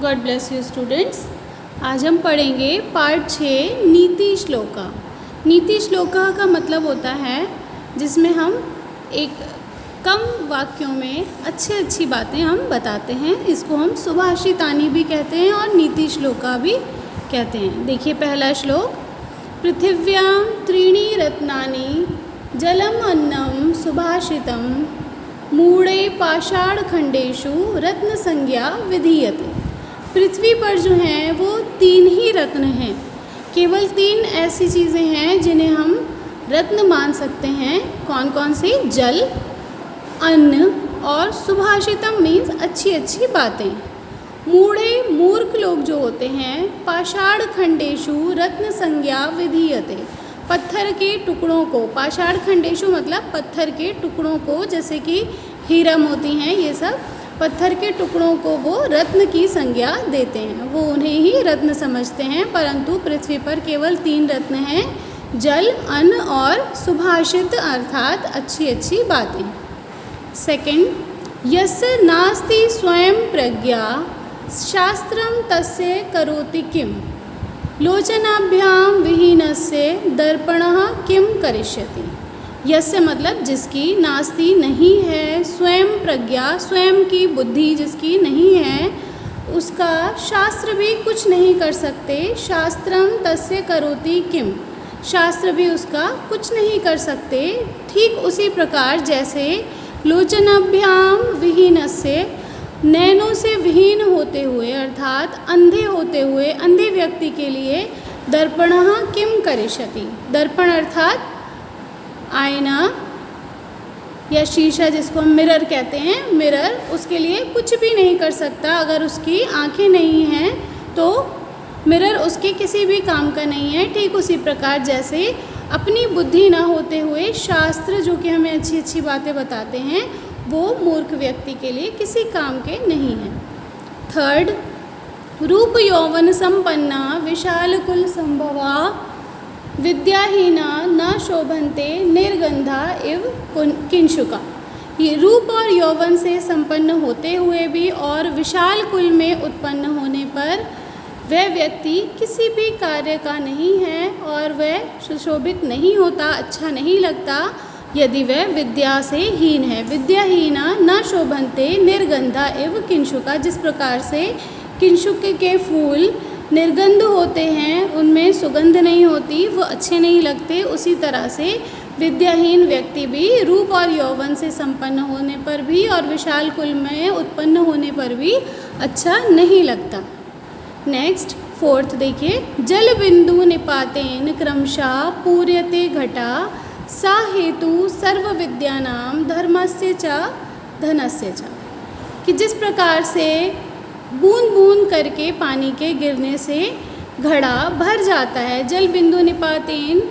God bless you students. आज हम पढ़ेंगे पार्ट 6 नीति श्लोका। नीति श्लोका का मतलब होता है जिसमें हम एक कम वाक्यों में अच्छी बातें हम बताते हैं। इसको हम सुभाषितानी भी कहते हैं और नीति श्लोका भी कहते हैं। देखिए पहला श्लोक, पृथिव्यां त्रीणि रत्नानि जलम अन्नम सुभाषितम मूढ़े पाषाणखंडेषु रत्न संज्ञा विधीयते। पृथ्वी पर जो हैं वो 3 ही रत्न हैं। केवल 3 ऐसी चीज़ें हैं जिन्हें हम रत्न मान सकते हैं। कौन कौन सी? जल, अन्न और सुभाषितम मीन्स अच्छी बातें। मूढ़े मूर्ख लोग जो होते हैं, पाषाणखंडेषु रत्न संज्ञा विधीयते, पत्थर के टुकड़ों को, पाषाणखंडेषु मतलब पत्थर के टुकड़ों को, जैसे कि हीरा मोती हैं, ये सब पत्थर के टुकड़ों को वो रत्न की संज्ञा देते हैं। वो उन्हें ही रत्न समझते हैं। परंतु पृथ्वी पर केवल 3 रत्न हैं, जल, अन्न और सुभाषित अर्थात अच्छी बातें। सेकंड, यस्य नास्ति स्वयं प्रज्ञा शास्त्रम तस्य करोति किम लोचनाभ्यां विहीनस्य दर्पणः किम करिष्यति। यस्य मतलब जिसकी, नास्ति नहीं है, स्वयं प्रज्ञा स्वयं की बुद्धि जिसकी नहीं है, उसका शास्त्र भी कुछ नहीं कर सकते। शास्त्रम तस्य करोति किम, शास्त्र भी उसका कुछ नहीं कर सकते। ठीक उसी प्रकार जैसे लोचनाभ्याम विहीनस्य, नैनों से विहीन होते हुए अर्थात अंधे होते हुए अंधे व्यक्ति के लिए दर्पणः किम करिष्यति, दर्पण अर्थात आईना या शीशा जिसको हम मिरर कहते हैं, मिरर उसके लिए कुछ भी नहीं कर सकता। अगर उसकी आंखें नहीं हैं तो मिरर उसके किसी भी काम का नहीं है। ठीक उसी प्रकार जैसे अपनी बुद्धि ना होते हुए शास्त्र जो कि हमें अच्छी बातें बताते हैं वो मूर्ख व्यक्ति के लिए किसी काम के नहीं हैं। थर्ड, रूप यौवन संपन्ना विशाल कुल संभवा विद्याहीना न शोभन्ते निर्गंधा इव किंशुका। ये रूप और यौवन से संपन्न होते हुए भी और विशाल कुल में उत्पन्न होने पर वह व्यक्ति किसी भी कार्य का नहीं है और वह सुशोभित नहीं होता, अच्छा नहीं लगता यदि वह विद्या से हीन है। विद्याहीना न शोभन्ते निर्गंधा एव किंशुका, जिस प्रकार से किंशुक के फूल निर्गंध होते हैं, उनमें सुगंध नहीं होती, वो अच्छे नहीं लगते, उसी तरह से विद्याहीन व्यक्ति भी रूप और यौवन से संपन्न होने पर भी और विशाल कुल में उत्पन्न होने पर भी अच्छा नहीं लगता। नेक्स्ट फोर्थ देखिए, जल बिंदु निपातेन क्रमशः पूर्यते घटा सा हेतु सर्व विद्यानां धर्मस्य च धनस्य च। कि जिस प्रकार से बूंद बूंद करके पानी के गिरने से घड़ा भर जाता है, जल बिंदु निपातेन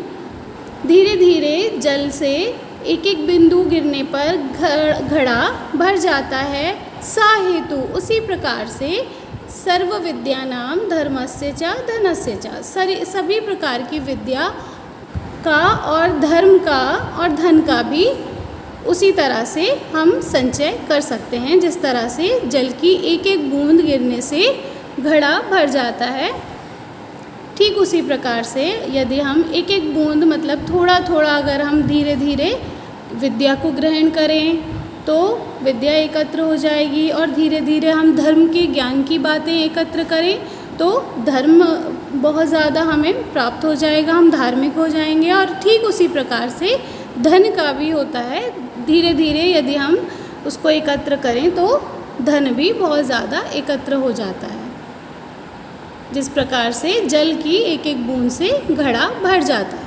धीरे धीरे जल से एक बिंदु गिरने पर घड़ा भर जाता है। सा हेतु उसी प्रकार से सर्व विद्यानां धर्मस्य च धनस्य च, सभी प्रकार की विद्या का और धर्म का और धन का भी उसी तरह से हम संचय कर सकते हैं। जिस तरह से जल की एक बूंद गिरने से घड़ा भर जाता है, ठीक उसी प्रकार से यदि हम एक बूंद मतलब थोड़ा अगर हम धीरे धीरे विद्या को ग्रहण करें तो विद्या एकत्र हो जाएगी और धीरे धीरे हम धर्म के ज्ञान की बातें एकत्र करें तो धर्म बहुत ज़्यादा हमें प्राप्त हो जाएगा, हम धार्मिक हो जाएंगे। और ठीक उसी प्रकार से धन का भी होता है, धीरे धीरे यदि हम उसको एकत्र करें तो धन भी बहुत ज़्यादा एकत्र हो जाता है। जिस प्रकार से जल की एक बूंद से घड़ा भर जाता है।